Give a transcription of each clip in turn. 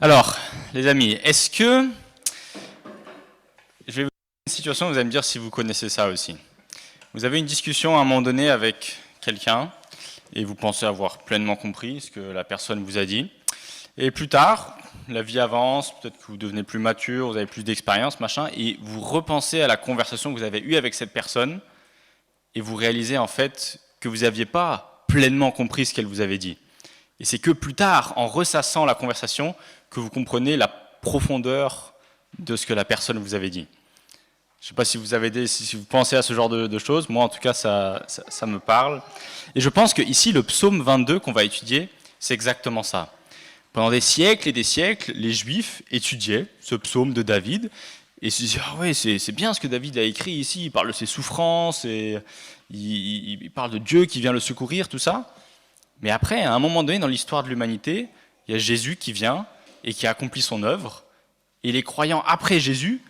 Alors, les amis, est-ce que... Je vais vous donner une situation, vous allez me dire si vous connaissez ça aussi. Vous avez une discussion à un moment donné avec quelqu'un, et vous pensez avoir pleinement compris ce que la personne vous a dit. Et plus tard, la vie avance, peut-être que vous devenez plus mature, vous avez plus d'expérience, machin, et vous repensez à la conversation que vous avez eue avec cette personne, et vous réalisez en fait que vous n'aviez pas pleinement compris ce qu'elle vous avait dit. Et c'est que plus tard, en ressassant la conversation, que vous comprenez la profondeur de ce que la personne vous avait dit. Je ne sais pas si vous pensez à ce genre de choses, moi en tout cas ça me parle. Et je pense que ici le psaume 22 qu'on va étudier, c'est exactement ça. Pendant des siècles et des siècles, les Juifs étudiaient ce psaume de David et se disaient ah ouais, c'est bien ce que David a écrit ici, il parle de ses souffrances, et il parle de Dieu qui vient le secourir, tout ça. Mais après, à un moment donné dans l'histoire de l'humanité, il y a Jésus qui vient et qui accomplit son œuvre, et les croyants après Jésus,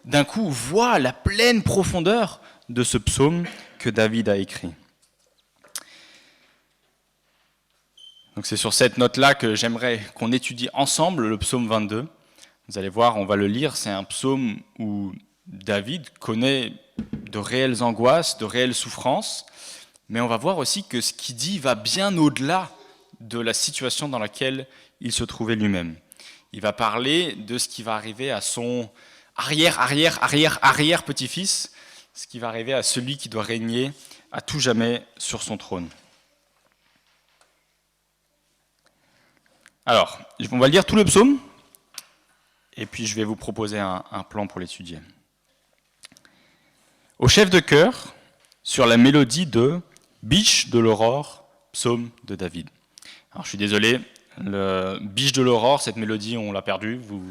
d'un coup, voient la pleine profondeur de ce psaume que David a écrit. Donc c'est sur cette note-là que j'aimerais qu'on étudie ensemble le psaume 22. Vous allez voir, on va le lire, c'est un psaume où David connaît de réelles angoisses, de réelles souffrances, mais on va voir aussi que ce qu'il dit va bien au-delà de la situation dans laquelle il se trouvait lui-même. Il va parler de ce qui va arriver à son arrière-petit-fils, ce qui va arriver à celui qui doit régner à tout jamais sur son trône. Alors, on va lire tout le psaume, et puis je vais vous proposer un plan pour l'étudier. Au chef de chœur, sur la mélodie de Biche de l'aurore, psaume de David. Alors je suis désolé, le Biche de l'aurore, cette mélodie, on l'a perdue. Vous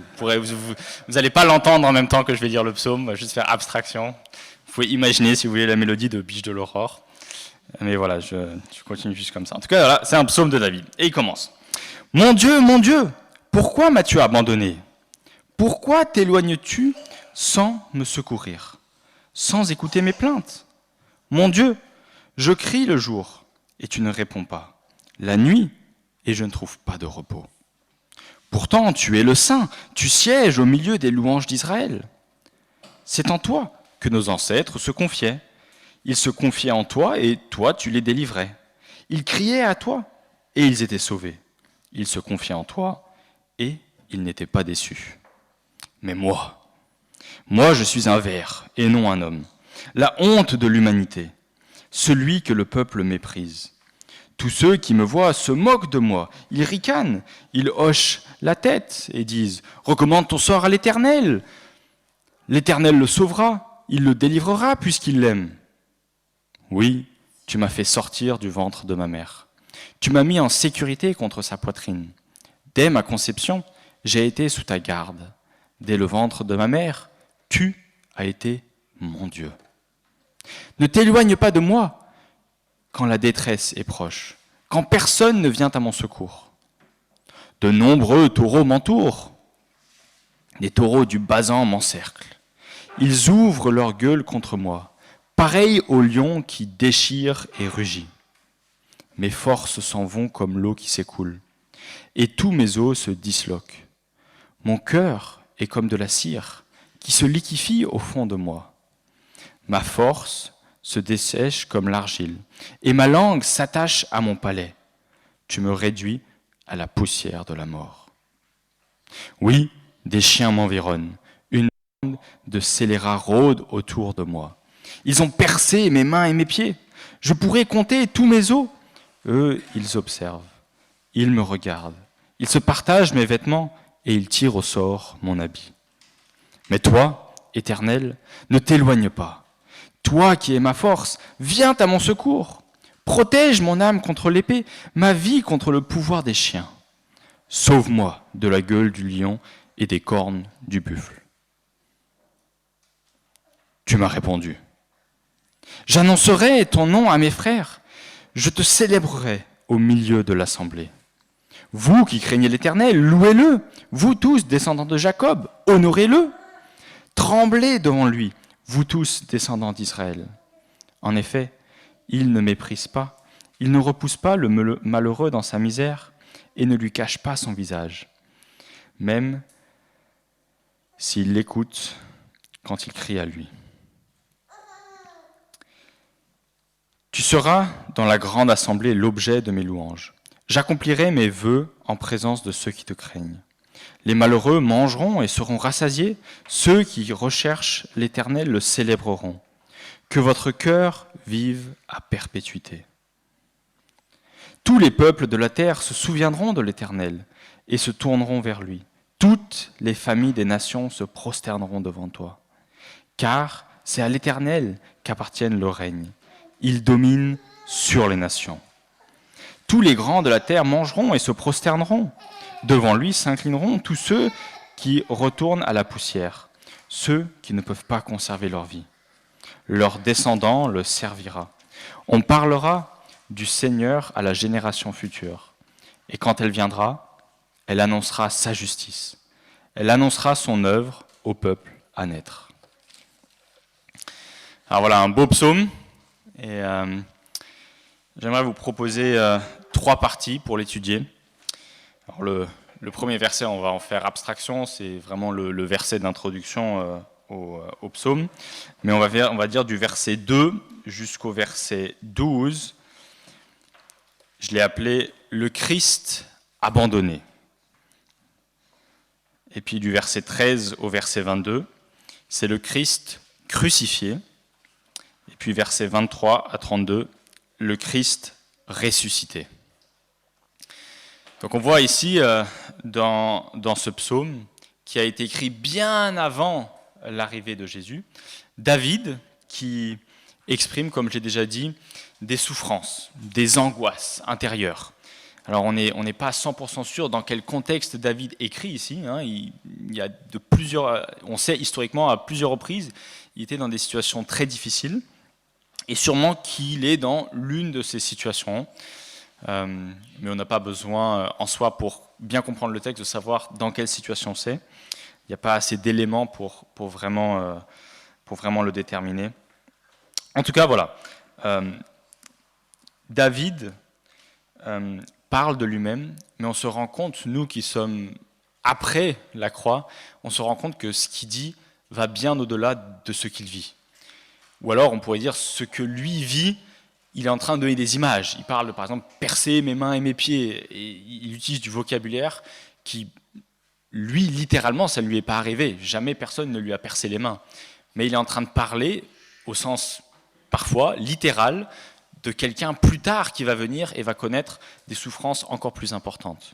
n'allez pas l'entendre en même temps que je vais lire le psaume, on va juste faire abstraction. Vous pouvez imaginer, si vous voulez, la mélodie de Biche de l'aurore. Mais voilà, je continue juste comme ça. En tout cas, voilà, c'est un psaume de David. Et il commence. Mon Dieu, pourquoi m'as-tu abandonné? Pourquoi t'éloignes-tu sans me secourir, sans écouter mes plaintes? Mon Dieu, je crie le jour et tu ne réponds pas, la nuit et je ne trouve pas de repos. Pourtant, tu es le Saint, tu sièges au milieu des louanges d'Israël. C'est en toi que nos ancêtres se confiaient. Ils se confiaient en toi et toi, tu les délivrais. Ils criaient à toi et ils étaient sauvés. Ils se confiaient en toi et ils n'étaient pas déçus. Mais moi, je suis un ver et non un homme, la honte de l'humanité, celui que le peuple méprise. Tous ceux qui me voient se moquent de moi, ils ricanent, ils hochent la tête et disent « Recommande ton sort à l'Éternel. L'Éternel le sauvera, il le délivrera puisqu'il l'aime. » Oui, tu m'as fait sortir du ventre de ma mère. Tu m'as mis en sécurité contre sa poitrine. Dès ma conception, j'ai été sous ta garde. Dès le ventre de ma mère, tu as été mon Dieu. Ne t'éloigne pas de moi quand la détresse est proche, quand personne ne vient à mon secours. De nombreux taureaux m'entourent. Les taureaux du Basan m'encerclent. Ils ouvrent leur gueule contre moi, pareils aux lions qui déchirent et rugit. Mes forces s'en vont comme l'eau qui s'écoule, et tous mes os se disloquent. Mon cœur est comme de la cire qui se liquéfie au fond de moi. Ma force se dessèche comme l'argile, et ma langue s'attache à mon palais. Tu me réduis à la poussière de la mort. Oui, des chiens m'environnent, une bande de scélérats rôde autour de moi. Ils ont percé mes mains et mes pieds. Je pourrais compter tous mes os. Eux, ils observent, ils me regardent, ils se partagent mes vêtements et ils tirent au sort mon habit. Mais toi, Éternel, ne t'éloigne pas. Toi qui es ma force, viens à mon secours. Protège mon âme contre l'épée, ma vie contre le pouvoir des chiens. Sauve-moi de la gueule du lion et des cornes du buffle. Tu m'as répondu. J'annoncerai ton nom à mes frères. Je te célébrerai au milieu de l'assemblée. Vous qui craignez l'Éternel, louez-le. Vous tous, descendants de Jacob, honorez-le. Tremblez devant lui, vous tous, descendants d'Israël. En effet, il ne méprise pas, il ne repousse pas le malheureux dans sa misère et ne lui cache pas son visage. même s'il l'écoute quand il crie à lui. Tu seras dans la grande assemblée l'objet de mes louanges. J'accomplirai mes vœux en présence de ceux qui te craignent. Les malheureux mangeront et seront rassasiés. Ceux qui recherchent l'Éternel le célébreront. Que votre cœur vive à perpétuité. Tous les peuples de la terre se souviendront de l'Éternel et se tourneront vers lui. Toutes les familles des nations se prosterneront devant toi. Car c'est à l'Éternel qu'appartienne le règne. Il domine sur les nations. Tous les grands de la terre mangeront et se prosterneront. Devant lui s'inclineront tous ceux qui retournent à la poussière, ceux qui ne peuvent pas conserver leur vie. Leur descendant le servira. On parlera du Seigneur à la génération future. Et quand elle viendra, elle annoncera sa justice. Elle annoncera son œuvre au peuple à naître. Alors voilà, un beau psaume. Et j'aimerais vous proposer 3 parties pour l'étudier. Alors le premier verset, on va en faire abstraction, c'est vraiment le verset d'introduction au psaume. Mais on va dire du verset 2 jusqu'au verset 12. Je l'ai appelé « Le Christ abandonné ». Et puis du verset 13 au verset 22, c'est le Christ crucifié. Et puis versets 23 à 32, le Christ ressuscité. Donc on voit ici dans ce psaume qui a été écrit bien avant l'arrivée de Jésus, David qui exprime, comme j'ai déjà dit, des souffrances, des angoisses intérieures. Alors on n'est pas 100% sûr dans quel contexte David écrit ici. Il y a on sait historiquement à plusieurs reprises, il était dans des situations très difficiles. Et sûrement qu'il est dans l'une de ces situations. Mais on n'a pas besoin en soi, pour bien comprendre le texte, de savoir dans quelle situation c'est. Il n'y a pas assez d'éléments pour vraiment le déterminer. En tout cas, voilà. David parle de lui-même, mais on se rend compte, nous qui sommes après la croix, on se rend compte que ce qu'il dit va bien au-delà de ce qu'il vit. Ou alors, on pourrait dire, ce que lui vit, il est en train de donner des images. Il parle de, par exemple, percer mes mains et mes pieds. Et il utilise du vocabulaire qui, lui, littéralement, ça ne lui est pas arrivé. Jamais personne ne lui a percé les mains. Mais il est en train de parler, au sens, parfois, littéral, de quelqu'un plus tard qui va venir et va connaître des souffrances encore plus importantes.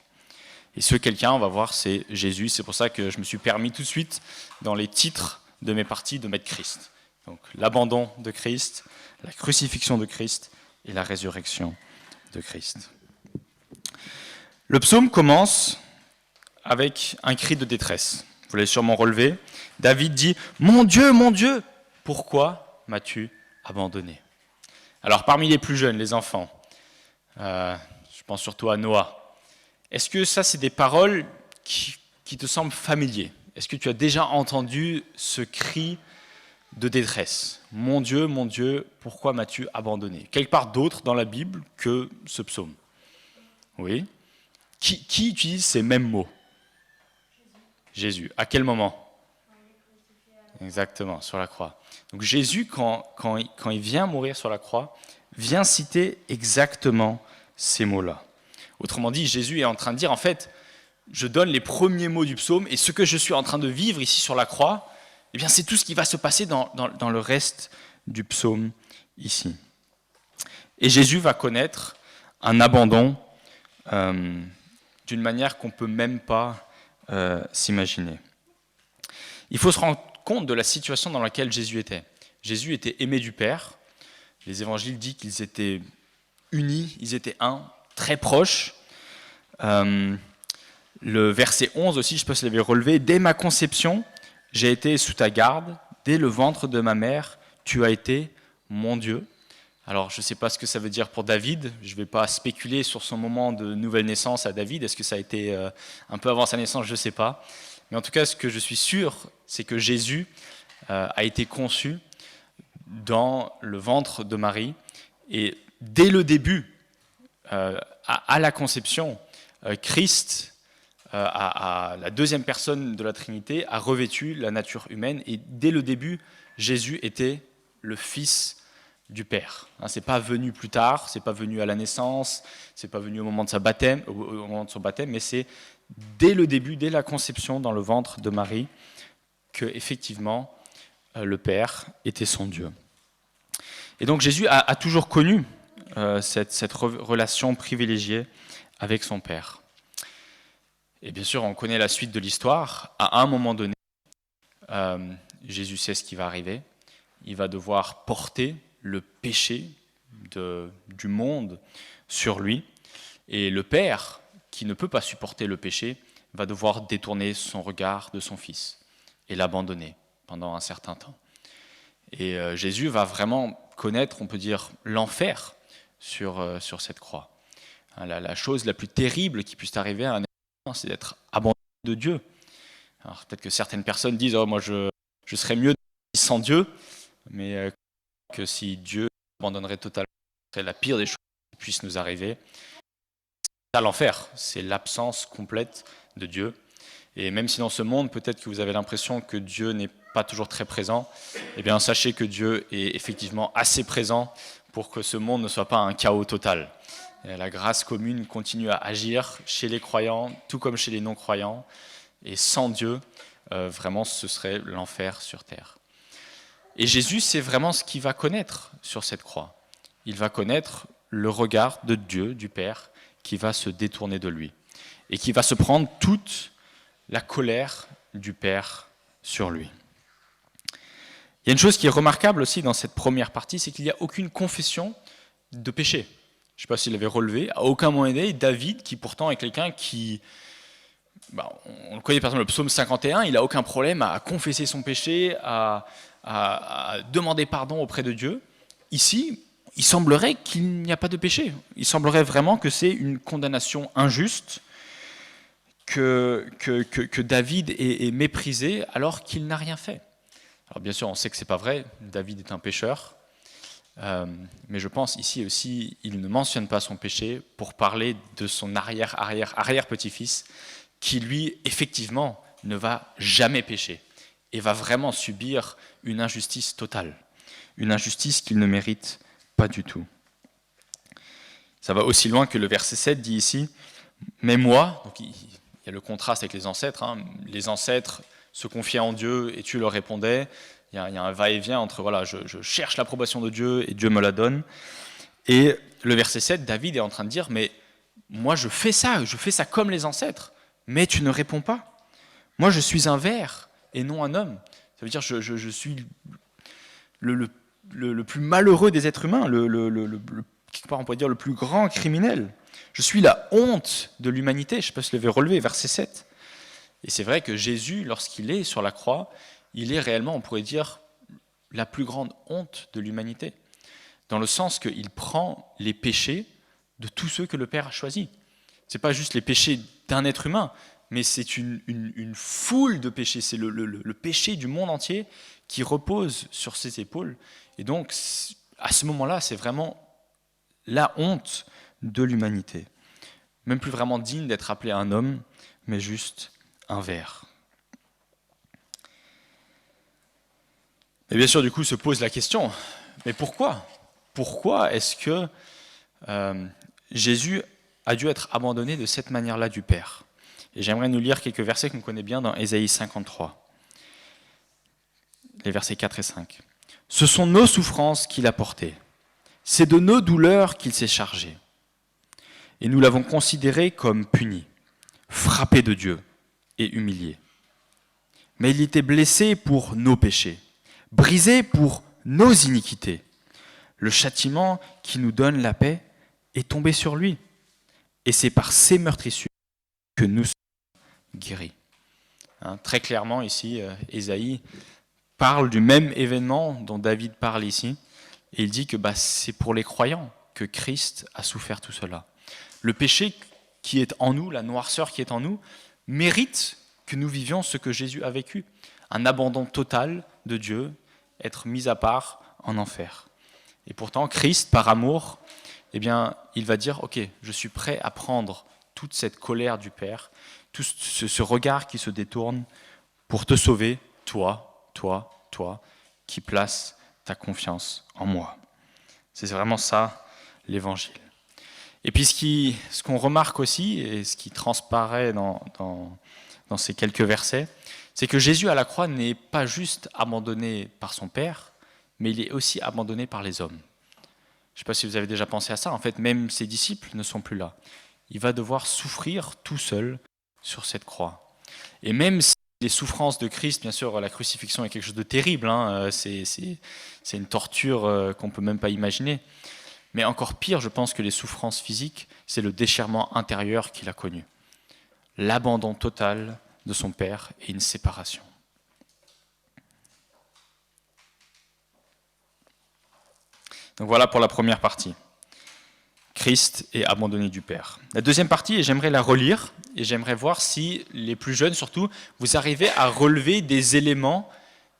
Et ce quelqu'un, on va voir, c'est Jésus. C'est pour ça que je me suis permis tout de suite, dans les titres de mes parties, de mettre Christ. Donc l'abandon de Christ, la crucifixion de Christ et la résurrection de Christ. Le psaume commence avec un cri de détresse. Vous l'avez sûrement relevé. David dit « Mon Dieu, pourquoi m'as-tu abandonné ?» Alors parmi les plus jeunes, les enfants, je pense surtout à Noah, est-ce que ça c'est des paroles qui te semblent familiers ? Est-ce que tu as déjà entendu ce cri de détresse. Mon Dieu, pourquoi m'as-tu abandonné ? Quelque part d'autre dans la Bible que ce psaume. Oui. Qui utilise ces mêmes mots ? Jésus. À quel moment ? Exactement, sur la croix. Donc Jésus, quand il vient mourir sur la croix, vient citer exactement ces mots-là. Autrement dit, Jésus est en train de dire, en fait, je donne les premiers mots du psaume, et ce que je suis en train de vivre ici sur la croix, eh bien, c'est tout ce qui va se passer dans le reste du psaume ici. Et Jésus va connaître un abandon d'une manière qu'on ne peut même pas s'imaginer. Il faut se rendre compte de la situation dans laquelle Jésus était. Jésus était aimé du Père. Les évangiles disent qu'ils étaient unis, ils étaient un, très proches. Le verset 11 aussi, je ne sais pas si vous l'avez relevé, « Dès ma conception, j'ai été sous ta garde, dès le ventre de ma mère, tu as été mon Dieu. » Alors, je ne sais pas ce que ça veut dire pour David, je ne vais pas spéculer sur son moment de nouvelle naissance à David, est-ce que ça a été un peu avant sa naissance, je ne sais pas. Mais en tout cas, ce que je suis sûr, c'est que Jésus a été conçu dans le ventre de Marie, et dès le début, à la conception, Christ à la deuxième personne de la Trinité, a revêtu la nature humaine. Et dès le début, Jésus était le Fils du Père. C'est pas venu plus tard, c'est pas venu à la naissance, c'est pas venu au moment de son baptême, mais c'est dès le début, dès la conception dans le ventre de Marie, que effectivement le Père était son Dieu. Et donc Jésus a toujours connu cette relation privilégiée avec son Père. Et bien sûr, on connaît la suite de l'histoire. À un moment donné, Jésus sait ce qui va arriver. Il va devoir porter le péché du monde sur lui. Et le Père, qui ne peut pas supporter le péché, va devoir détourner son regard de son Fils et l'abandonner pendant un certain temps. Et Jésus va vraiment connaître, on peut dire, l'enfer sur cette croix. La chose la plus terrible qui puisse arriver à un être humain, c'est d'être abandonné de Dieu. Alors peut-être que certaines personnes disent « Oh, moi je serais mieux sans Dieu », mais que si Dieu abandonnerait totalement, ce serait la pire des choses qui puissent nous arriver. C'est ça l'enfer, c'est l'absence complète de Dieu. Et même si dans ce monde, peut-être que vous avez l'impression que Dieu n'est pas toujours très présent, eh bien sachez que Dieu est effectivement assez présent pour que ce monde ne soit pas un chaos total. Et la grâce commune continue à agir chez les croyants, tout comme chez les non-croyants. Et sans Dieu, vraiment, ce serait l'enfer sur terre. Et Jésus, c'est vraiment ce qu'il va connaître sur cette croix. Il va connaître le regard de Dieu, du Père, qui va se détourner de lui. Et qui va se prendre toute la colère du Père sur lui. Il y a une chose qui est remarquable aussi dans cette première partie, c'est qu'il n'y a aucune confession de péché. Je ne sais pas s'il l'avait relevé, à aucun moment donné, David, qui pourtant est quelqu'un qui, on le connaît par exemple le psaume 51, il n'a aucun problème à confesser son péché, à demander pardon auprès de Dieu. Ici, il semblerait qu'il n'y a pas de péché. Il semblerait vraiment que c'est une condamnation injuste, que David est méprisé alors qu'il n'a rien fait. Alors bien sûr, on sait que ce n'est pas vrai, David est un pécheur, mais je pense ici aussi, il ne mentionne pas son péché pour parler de son arrière-petit-fils, qui lui, effectivement, ne va jamais pécher et va vraiment subir une injustice totale, une injustice qu'il ne mérite pas du tout. Ça va aussi loin que le verset 7 dit ici, « Mais moi », donc il y a le contraste avec les ancêtres, les ancêtres se confiaient en Dieu et Dieu leur répondait. Il y a un va-et-vient entre voilà, je cherche l'approbation de Dieu et Dieu me la donne. Et le verset 7, David est en train de dire, mais moi je fais ça comme les ancêtres, mais tu ne réponds pas. Moi je suis un ver et non un homme. Ça veut dire je suis le plus malheureux des êtres humains, quelque part on pourrait dire le plus grand criminel. Je suis la honte de l'humanité. Je ne sais pas si vous l'avez relevé, verset 7. Et c'est vrai que Jésus, lorsqu'il est sur la croix, il est réellement, on pourrait dire, la plus grande honte de l'humanité. Dans le sens qu'il prend les péchés de tous ceux que le Père a choisis. Ce n'est pas juste les péchés d'un être humain, mais c'est une foule de péchés. C'est le péché du monde entier qui repose sur ses épaules. Et donc, à ce moment-là, c'est vraiment la honte de l'humanité. Même plus vraiment digne d'être appelé un homme, mais juste un ver. Et bien sûr, du coup, se pose la question, mais pourquoi ? Pourquoi est-ce que Jésus a dû être abandonné de cette manière-là du Père ? Et j'aimerais nous lire quelques versets qu'on connaît bien dans Ésaïe 53, les versets 4 et 5. « Ce sont nos souffrances qu'il a portées, c'est de nos douleurs qu'il s'est chargé. Et nous l'avons considéré comme puni, frappé de Dieu et humilié. Mais il était blessé pour nos péchés, brisé pour nos iniquités. Le châtiment qui nous donne la paix est tombé sur lui. Et c'est par ses meurtrissures que nous sommes guéris. » Très clairement ici, Ésaïe parle du même événement dont David parle ici. Et il dit que c'est pour les croyants que Christ a souffert tout cela. Le péché qui est en nous, la noirceur qui est en nous, mérite que nous vivions ce que Jésus a vécu. Un abandon total de Dieu, être mis à part en enfer. Et pourtant, Christ, par amour, il va dire, ok, je suis prêt à prendre toute cette colère du Père, tout ce regard qui se détourne pour te sauver, toi, qui place ta confiance en moi. C'est vraiment ça, l'Évangile. Et puis ce qu'on remarque aussi, et ce qui transparaît dans ces quelques versets, c'est que Jésus à la croix n'est pas juste abandonné par son Père, mais il est aussi abandonné par les hommes. Je ne sais pas si vous avez déjà pensé à ça, en fait, même ses disciples ne sont plus là. Il va devoir souffrir tout seul sur cette croix. Et même si les souffrances de Christ, bien sûr, la crucifixion est quelque chose de terrible, hein, c'est une torture qu'on ne peut même pas imaginer. Mais encore pire, je pense que les souffrances physiques, c'est le déchirement intérieur qu'il a connu. L'abandon total de son Père et une séparation. Donc voilà pour la première partie. Christ est abandonné du Père. La deuxième partie, et j'aimerais la relire, et j'aimerais voir si les plus jeunes surtout, vous arrivez à relever des éléments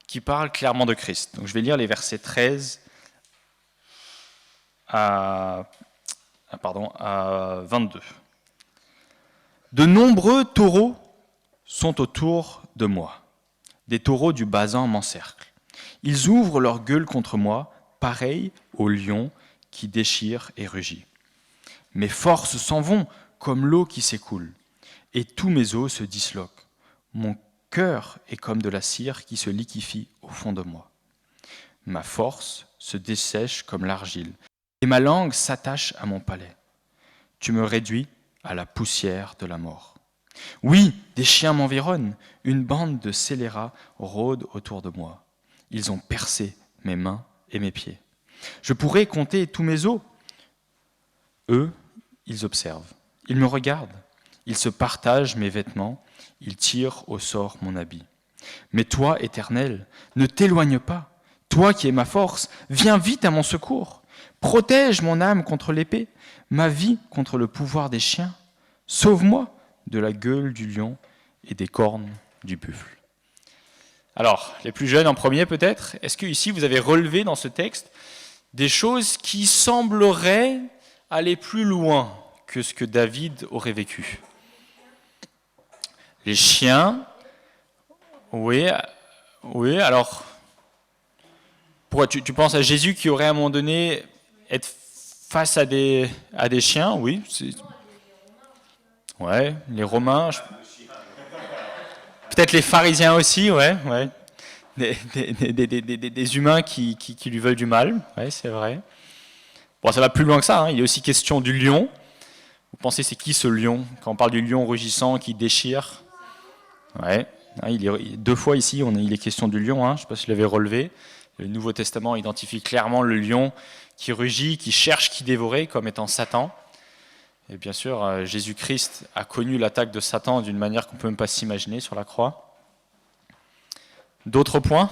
qui parlent clairement de Christ. Donc je vais lire les versets 13 à 22. De nombreux taureaux sont autour de moi. Des taureaux du Basan m'encerclent. Ils ouvrent leur gueule contre moi, pareils aux lions qui déchirent et rugit. Mes forces s'en vont comme l'eau qui s'écoule, et tous mes os se disloquent. Mon cœur est comme de la cire qui se liquéfie au fond de moi. Ma force se dessèche comme l'argile, et ma langue s'attache à mon palais. Tu me réduis à la poussière de la mort. Oui, des chiens m'environnent, une bande de scélérats rôde autour de moi. Ils ont percé mes mains et mes pieds. Je pourrais compter tous mes os. Eux, ils observent, ils me regardent, ils se partagent mes vêtements, ils tirent au sort mon habit. Mais toi, Éternel, ne t'éloigne pas. Toi qui es ma force, viens vite à mon secours. Protège mon âme contre l'épée, ma vie contre le pouvoir des chiens. Sauve-moi de la gueule du lion et des cornes du buffle. Alors, les plus jeunes en premier peut-être, est-ce que ici vous avez relevé dans ce texte des choses qui sembleraient aller plus loin que ce que David aurait vécu? Les chiens, oui, alors, pourquoi tu penses à Jésus qui aurait à un moment donné être face à des chiens? Oui. Ouais, les Romains, peut-être les pharisiens aussi, ouais. Des humains qui lui veulent du mal, ouais, c'est vrai. Bon, ça va plus loin que ça, hein. Il est aussi question du lion. Vous pensez, c'est qui ce lion? Quand on parle du lion rugissant qui déchire, ouais. Deux fois ici, il est question du lion, hein. Je ne sais pas si vous l'avez relevé. Le Nouveau Testament identifie clairement le lion qui rugit, qui cherche qui dévorer comme étant Satan. Et bien sûr, Jésus-Christ a connu l'attaque de Satan d'une manière qu'on ne peut même pas s'imaginer sur la croix. D'autres points?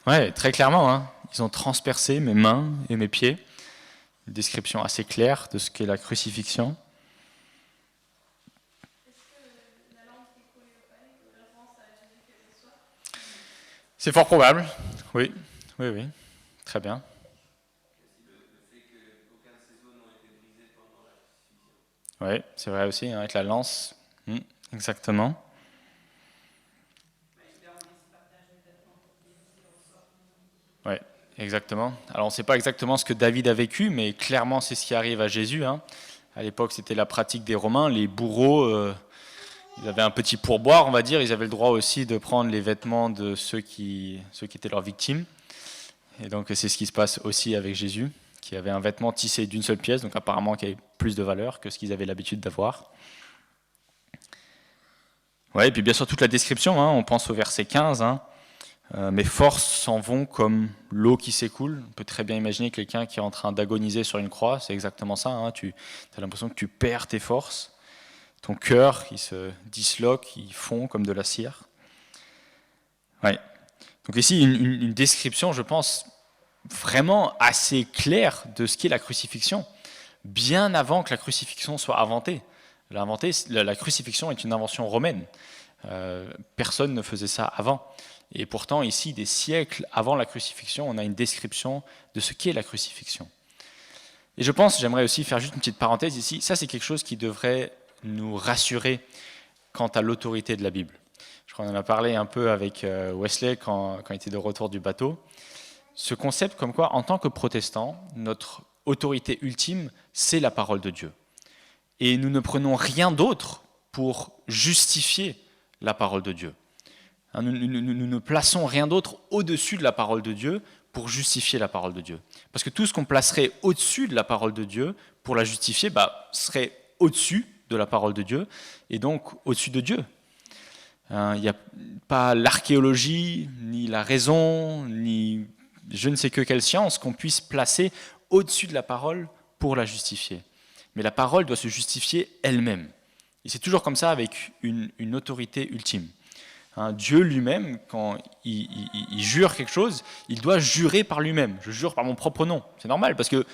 Ouais, très clairement, hein. Ils ont transpercé mes mains et mes pieds. Une description assez claire de ce qu'est la crucifixion. C'est fort probable, oui, très bien. Oui, c'est vrai aussi, hein, avec la lance, exactement. Oui, exactement. Alors on ne sait pas exactement ce que David a vécu, mais clairement c'est ce qui arrive à Jésus, hein. À l'époque, c'était la pratique des Romains. Les bourreaux, ils avaient un petit pourboire, on va dire. Ils avaient le droit aussi de prendre les vêtements de ceux qui étaient leurs victimes. Et donc, c'est ce qui se passe aussi avec Jésus, qui avait un vêtement tissé d'une seule pièce, donc apparemment qui avait plus de valeur que ce qu'ils avaient l'habitude d'avoir. Ouais, et puis bien sûr, toute la description, hein, on pense au verset 15, hein. Mes forces s'en vont comme l'eau qui s'écoule. On peut très bien imaginer quelqu'un qui est en train d'agoniser sur une croix, c'est exactement ça, hein. Tu as l'impression que tu perds tes forces. Ton cœur, il se disloque, il fond comme de la cire. Ouais. Donc ici, une description, je pense, vraiment assez claire de ce qu'est la crucifixion, bien avant que la crucifixion soit inventée. La crucifixion est une invention romaine. Personne ne faisait ça avant. Et pourtant, ici, des siècles avant la crucifixion, on a une description de ce qu'est la crucifixion. Et je pense, j'aimerais aussi faire juste une petite parenthèse ici, ça c'est quelque chose qui devrait nous rassurer quant à l'autorité de la Bible. Je crois qu'on en a parlé un peu avec Wesley quand il était de retour du bateau. Ce concept comme quoi, en tant que protestants, notre autorité ultime, c'est la parole de Dieu. Et nous ne prenons rien d'autre pour justifier la parole de Dieu. Nous ne plaçons rien d'autre au-dessus de la parole de Dieu pour justifier la parole de Dieu. Parce que tout ce qu'on placerait au-dessus de la parole de Dieu pour la justifier serait au-dessus de la parole de Dieu et donc au-dessus de Dieu. Il n'y a pas l'archéologie, ni la raison, ni je ne sais que quelle science qu'on puisse placer au-dessus de la parole pour la justifier. Mais la parole doit se justifier elle-même. Et c'est toujours comme ça avec une autorité ultime. Dieu lui-même, quand il jure quelque chose, il doit jurer par lui-même. Je jure par mon propre nom. C'est normal, parce qu'il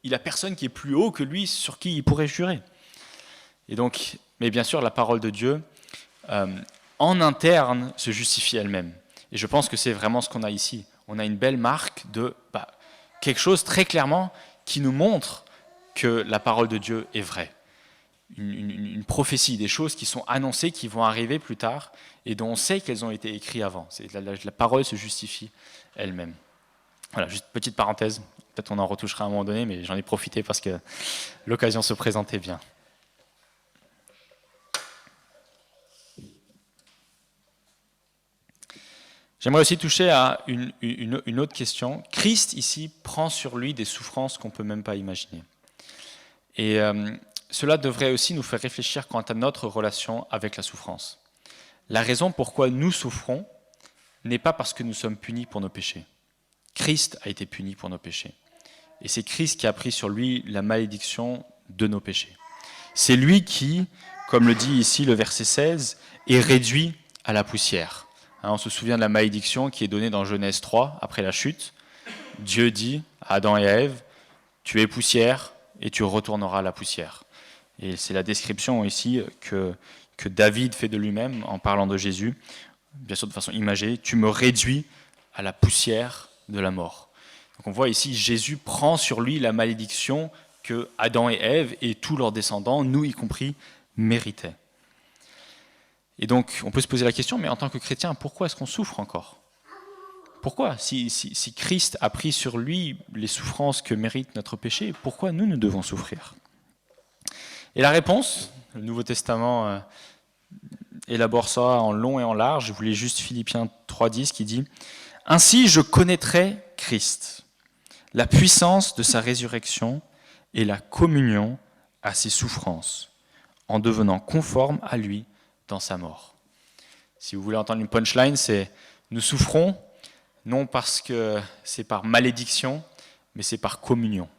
n'a personne qui est plus haut que lui sur qui il pourrait jurer. Et donc, mais bien sûr, la parole de Dieu, en interne, se justifie elle-même. Et je pense que c'est vraiment ce qu'on a ici. On a une belle marque de quelque chose très clairement qui nous montre que la parole de Dieu est vraie. Une prophétie, des choses qui sont annoncées, qui vont arriver plus tard, et dont on sait qu'elles ont été écrites avant. La parole se justifie elle-même. Voilà, juste petite parenthèse, peut-être on en retouchera à un moment donné, mais j'en ai profité parce que l'occasion se présentait bien. J'aimerais aussi toucher à une autre question. Christ, ici, prend sur lui des souffrances qu'on ne peut même pas imaginer. Et cela devrait aussi nous faire réfléchir quant à notre relation avec la souffrance. La raison pourquoi nous souffrons n'est pas parce que nous sommes punis pour nos péchés. Christ a été puni pour nos péchés. Et c'est Christ qui a pris sur lui la malédiction de nos péchés. C'est lui qui, comme le dit ici le verset 16, est réduit à la poussière. On se souvient de la malédiction qui est donnée dans Genèse 3, après la chute. Dieu dit à Adam et à Ève, « Tu es poussière et tu retourneras à la poussière ». Et c'est la description ici que David fait de lui-même en parlant de Jésus, bien sûr de façon imagée, « Tu me réduis à la poussière de la mort ». Donc on voit ici, Jésus prend sur lui la malédiction que Adam et Ève et tous leurs descendants, nous y compris, méritaient. Et donc, on peut se poser la question, mais en tant que chrétien, pourquoi est-ce qu'on souffre encore ? Pourquoi ? Si Christ a pris sur lui les souffrances que mérite notre péché, pourquoi nous devons souffrir ? Et la réponse, le Nouveau Testament élabore ça en long et en large. Je voulais juste Philippiens 3,10 qui dit « Ainsi je connaîtrai Christ, la puissance de sa résurrection et la communion à ses souffrances, en devenant conforme à lui, dans sa mort. » Si vous voulez entendre une punchline, c'est « Nous souffrons, non parce que c'est par malédiction, mais c'est par communion.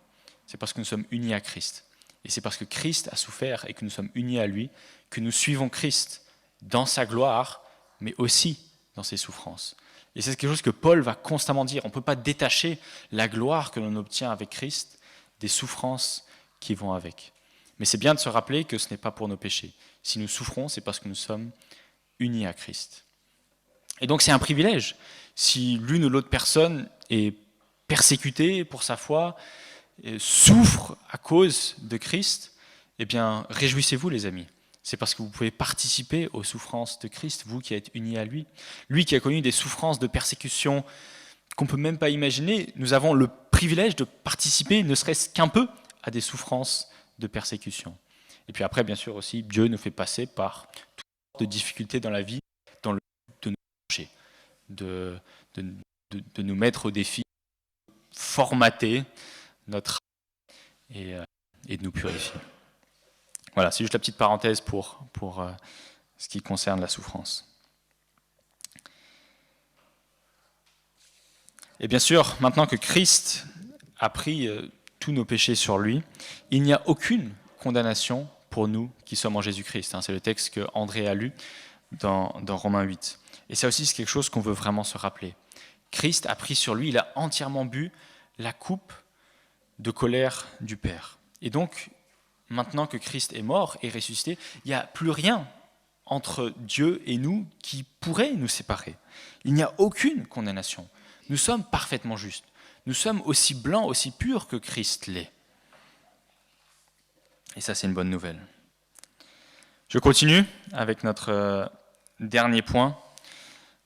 C'est parce que nous sommes unis à Christ. Et c'est parce que Christ a souffert et que nous sommes unis à lui, que nous suivons Christ dans sa gloire, mais aussi dans ses souffrances. Et c'est quelque chose que Paul va constamment dire. On ne peut pas détacher la gloire que l'on obtient avec Christ des souffrances qui vont avec. Mais c'est bien de se rappeler que ce n'est pas pour nos péchés. Si nous souffrons, c'est parce que nous sommes unis à Christ. Et donc c'est un privilège. Si l'une ou l'autre personne est persécutée pour sa foi, souffre à cause de Christ, eh bien réjouissez-vous les amis. C'est parce que vous pouvez participer aux souffrances de Christ, vous qui êtes unis à lui. Lui qui a connu des souffrances de persécution qu'on ne peut même pas imaginer, nous avons le privilège de participer, ne serait-ce qu'un peu, à des souffrances de persécution. Et puis après, bien sûr aussi, Dieu nous fait passer par toutes sortes de difficultés dans la vie, dans le but de nous changer, de nous mettre au défi, formater notre âme et de nous purifier. Voilà, c'est juste la petite parenthèse pour ce qui concerne la souffrance. Et bien sûr, maintenant que Christ a pris tous nos péchés sur lui, il n'y a aucune condamnation pour nous qui sommes en Jésus-Christ. C'est le texte que André a lu dans Romains 8. Et ça aussi, c'est quelque chose qu'on veut vraiment se rappeler. Christ a pris sur lui, il a entièrement bu la coupe de colère du Père. Et donc, maintenant que Christ est mort et ressuscité, il n'y a plus rien entre Dieu et nous qui pourrait nous séparer. Il n'y a aucune condamnation. Nous sommes parfaitement justes. Nous sommes aussi blancs, aussi purs que Christ l'est. Et ça, c'est une bonne nouvelle. Je continue avec notre dernier point,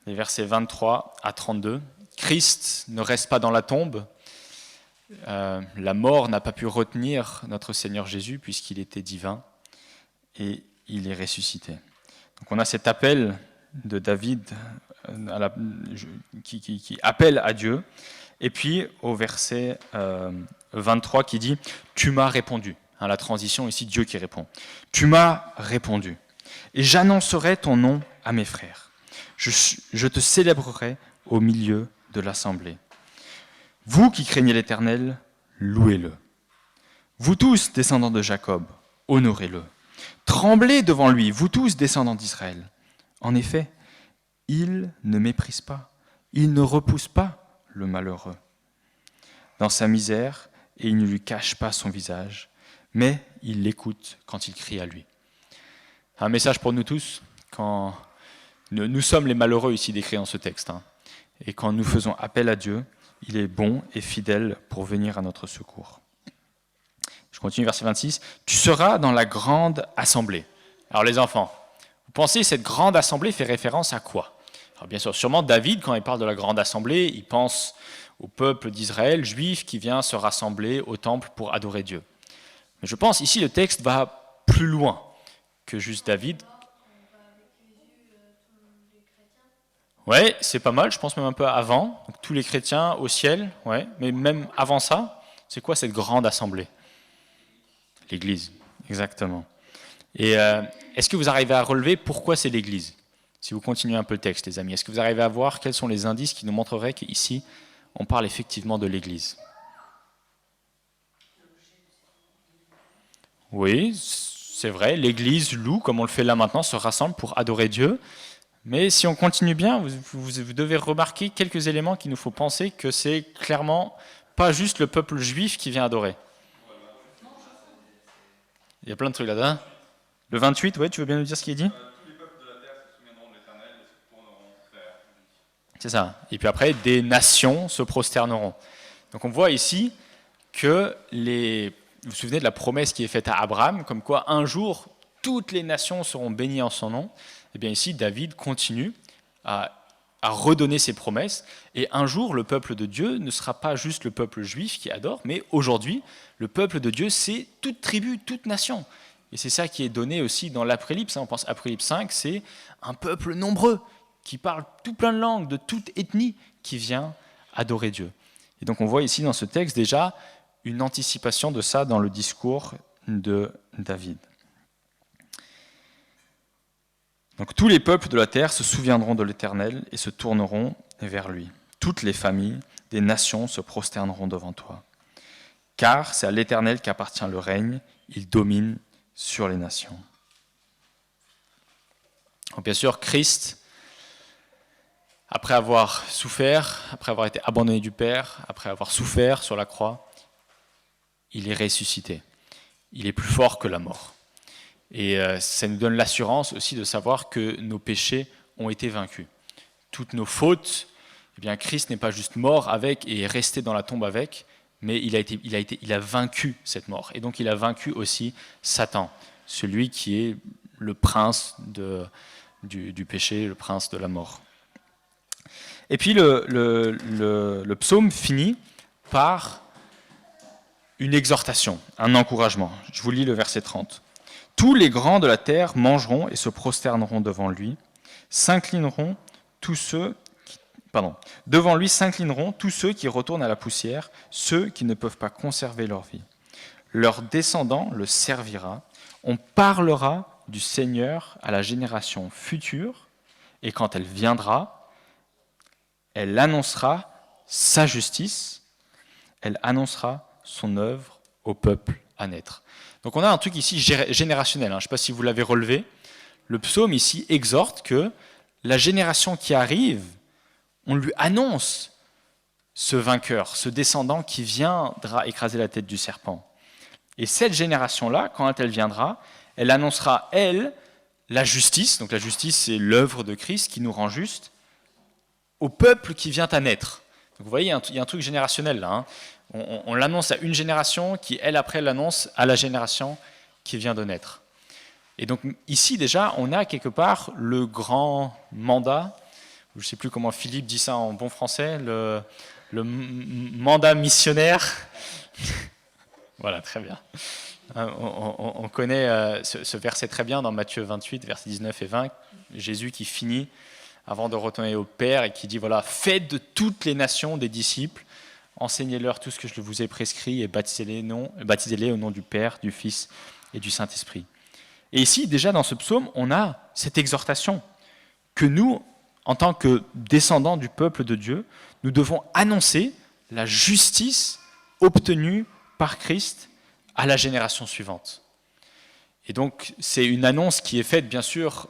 les versets 23 à 32. Christ ne reste pas dans la tombe. La mort n'a pas pu retenir notre Seigneur Jésus puisqu'il était divin et il est ressuscité. Donc on a cet appel de David qui appelle à Dieu. Et puis au verset 23 qui dit « Tu m'as répondu ». La transition ici, Dieu qui répond. « Tu m'as répondu et j'annoncerai ton nom à mes frères. Je te célébrerai au milieu de l'assemblée. Vous qui craignez l'Éternel, louez-le. Vous tous, descendants de Jacob, honorez-le. Tremblez devant lui, vous tous, descendants d'Israël. En effet, il ne méprise pas, il ne repousse pas le malheureux dans sa misère, et il ne lui cache pas son visage, mais il l'écoute quand il crie à lui. » Un message pour nous tous, quand nous sommes les malheureux ici décrits dans ce texte, et quand nous faisons appel à Dieu, il est bon et fidèle pour venir à notre secours. Je continue, verset 26. « Tu seras dans la grande assemblée. » Alors les enfants, vous pensez cette grande assemblée fait référence à quoi? Alors bien sûr, sûrement David, quand il parle de la grande assemblée, il pense au peuple d'Israël, juif, qui vient se rassembler au temple pour adorer Dieu. Mais je pense ici le texte va plus loin que juste David. Ouais, c'est pas mal, je pense même un peu avant. Donc, tous les chrétiens au ciel, ouais, mais même avant ça, c'est quoi cette grande assemblée? L'Église, exactement. Et est-ce que vous arrivez à relever pourquoi c'est l'Église? Si vous continuez un peu le texte, les amis, est-ce que vous arrivez à voir quels sont les indices qui nous montreraient qu'ici, on parle effectivement de l'Église? Oui, c'est vrai, l'Église loue, comme on le fait là maintenant, se rassemble pour adorer Dieu. Mais si on continue bien, vous devez remarquer quelques éléments qui nous font penser que c'est clairement pas juste le peuple juif qui vient adorer. Il y a plein de trucs là-dedans. Le 28, ouais, tu veux bien nous dire ce qui est dit? Tous les peuples de la terre se souviendront de l'Éternel et se tourneront vers lui. C'est ça. Et puis après, des nations se prosterneront. Donc on voit ici que vous vous souvenez de la promesse qui est faite à Abraham, comme quoi un jour, toutes les nations seront bénies en son nom. Et bien ici, David continue à redonner ses promesses. Et un jour, le peuple de Dieu ne sera pas juste le peuple juif qui adore, mais aujourd'hui, le peuple de Dieu, c'est toute tribu, toute nation. Et c'est ça qui est donné aussi dans l'Apocalypse. On pense Apocalypse 5, c'est un peuple nombreux qui parle tout plein de langues, de toute ethnie, qui vient adorer Dieu. Et donc on voit ici dans ce texte déjà une anticipation de ça dans le discours de David. Donc tous les peuples de la terre se souviendront de l'Éternel et se tourneront vers lui. Toutes les familles des nations se prosterneront devant toi. Car c'est à l'Éternel qu'appartient le règne, il domine sur les nations. Donc bien sûr, Christ, après avoir souffert, après avoir été abandonné du Père, après avoir souffert sur la croix, il est ressuscité. Il est plus fort que la mort. Et ça nous donne l'assurance aussi de savoir que nos péchés ont été vaincus. Toutes nos fautes, eh bien Christ n'est pas juste mort avec et est resté dans la tombe avec, mais il a vaincu cette mort. Et donc il a vaincu aussi Satan, celui qui est le prince du péché, le prince de la mort. Et puis le psaume finit par une exhortation, un encouragement. Je vous lis le verset 30. « Tous les grands de la terre mangeront et se prosterneront devant lui, devant lui s'inclineront tous ceux qui retournent à la poussière, ceux qui ne peuvent pas conserver leur vie. Leur descendant le servira, on parlera du Seigneur à la génération future, et quand elle viendra, elle annoncera sa justice, elle annoncera son œuvre au peuple à naître. » Donc on a un truc ici générationnel, je ne sais pas si vous l'avez relevé. Le psaume ici exhorte que la génération qui arrive, on lui annonce ce vainqueur, ce descendant qui viendra écraser la tête du serpent. Et cette génération-là, quand elle viendra, elle annoncera, elle, la justice. Donc la justice, c'est l'œuvre de Christ qui nous rend justes, au peuple qui vient à naître. Donc vous voyez, il y a un truc générationnel là. On l'annonce à une génération qui, elle, après, l'annonce à la génération qui vient de naître. Et donc ici déjà, on a quelque part le grand mandat, je ne sais plus comment Philippe dit ça en bon français, le mandat missionnaire. Voilà, très bien. On connaît ce verset très bien dans Matthieu 28, versets 19 et 20, Jésus qui finit avant de retourner au Père et qui dit, voilà, faites de toutes les nations des disciples, enseignez-leur tout ce que je vous ai prescrit et baptisez-les au nom du Père, du Fils et du Saint-Esprit. Et ici, déjà dans ce psaume, on a cette exhortation que nous, en tant que descendants du peuple de Dieu, nous devons annoncer la justice obtenue par Christ à la génération suivante. Et donc, c'est une annonce qui est faite, bien sûr,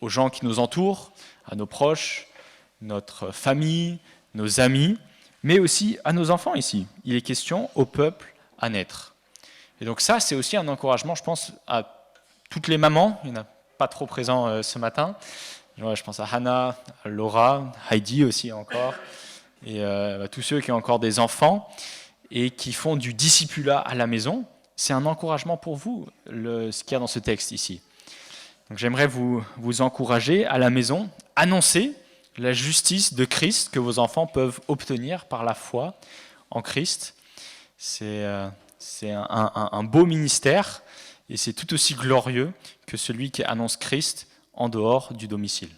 aux gens qui nous entourent, à nos proches, notre famille, nos amis, mais aussi à nos enfants ici. Il est question au peuple à naître. Et donc ça, c'est aussi un encouragement, je pense, à toutes les mamans. Il n'y en a pas trop présents ce matin. Je pense à Hannah, à Laura, Heidi aussi encore, et à tous ceux qui ont encore des enfants et qui font du discipulat à la maison. C'est un encouragement pour vous, ce qu'il y a dans ce texte ici. Donc j'aimerais vous encourager à la maison, annoncer la justice de Christ que vos enfants peuvent obtenir par la foi en Christ. C'est un beau ministère et c'est tout aussi glorieux que celui qui annonce Christ en dehors du domicile.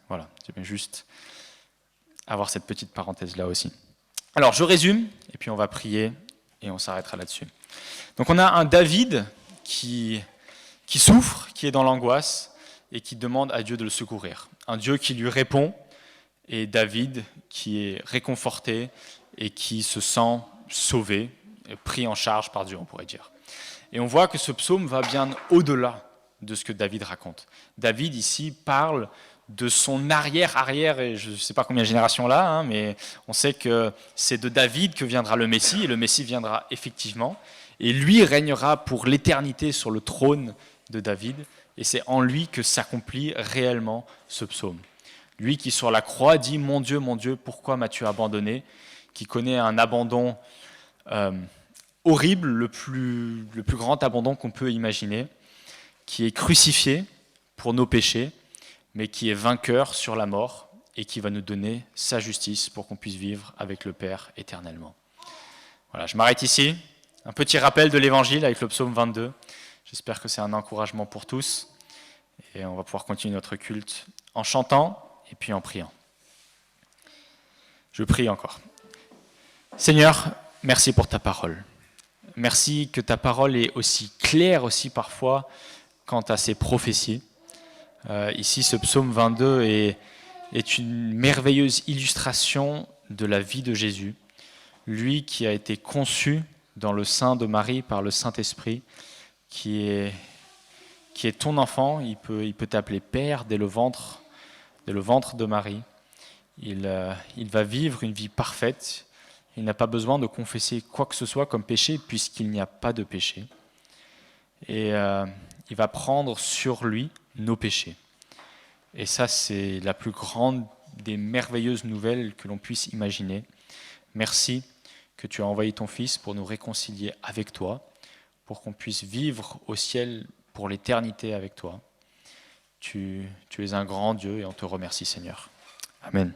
Voilà, j'aimais juste avoir cette petite parenthèse là aussi. Alors je résume et puis on va prier et on s'arrêtera là-dessus. Donc on a un David qui souffre, qui est dans l'angoisse et qui demande à Dieu de le secourir. Un Dieu qui lui répond et David qui est réconforté et qui se sent sauvé, pris en charge par Dieu, on pourrait dire. Et on voit que ce psaume va bien au-delà de ce que David raconte. David ici parle de son arrière, et je ne sais pas combien de générations là, mais on sait que c'est de David que viendra le Messie, et le Messie viendra effectivement, et lui régnera pour l'éternité sur le trône de David, et c'est en lui que s'accomplit réellement ce psaume. Lui qui sur la croix dit « Mon Dieu, pourquoi m'as-tu abandonné ?» qui connaît un abandon horrible, le plus grand abandon qu'on peut imaginer, qui est crucifié pour nos péchés, mais qui est vainqueur sur la mort et qui va nous donner sa justice pour qu'on puisse vivre avec le Père éternellement. Voilà, je m'arrête ici. Un petit rappel de l'Évangile avec le psaume 22. J'espère que c'est un encouragement pour tous. Et on va pouvoir continuer notre culte en chantant et puis en priant. Je prie encore. Seigneur, merci pour ta parole. Merci que ta parole est aussi claire aussi parfois quant à ses prophéties. Ici, ce psaume 22 est une merveilleuse illustration de la vie de Jésus, lui qui a été conçu dans le sein de Marie par le Saint-Esprit, qui est ton enfant. Il peut t'appeler Père dès le ventre de Marie. Il va vivre une vie parfaite. Il n'a pas besoin de confesser quoi que ce soit comme péché, puisqu'il n'y a pas de péché. Et il va prendre sur lui nos péchés. Et ça, c'est la plus grande des merveilleuses nouvelles que l'on puisse imaginer. Merci que tu as envoyé ton Fils pour nous réconcilier avec toi, pour qu'on puisse vivre au ciel pour l'éternité avec toi. Tu es un grand Dieu et on te remercie, Seigneur. Amen.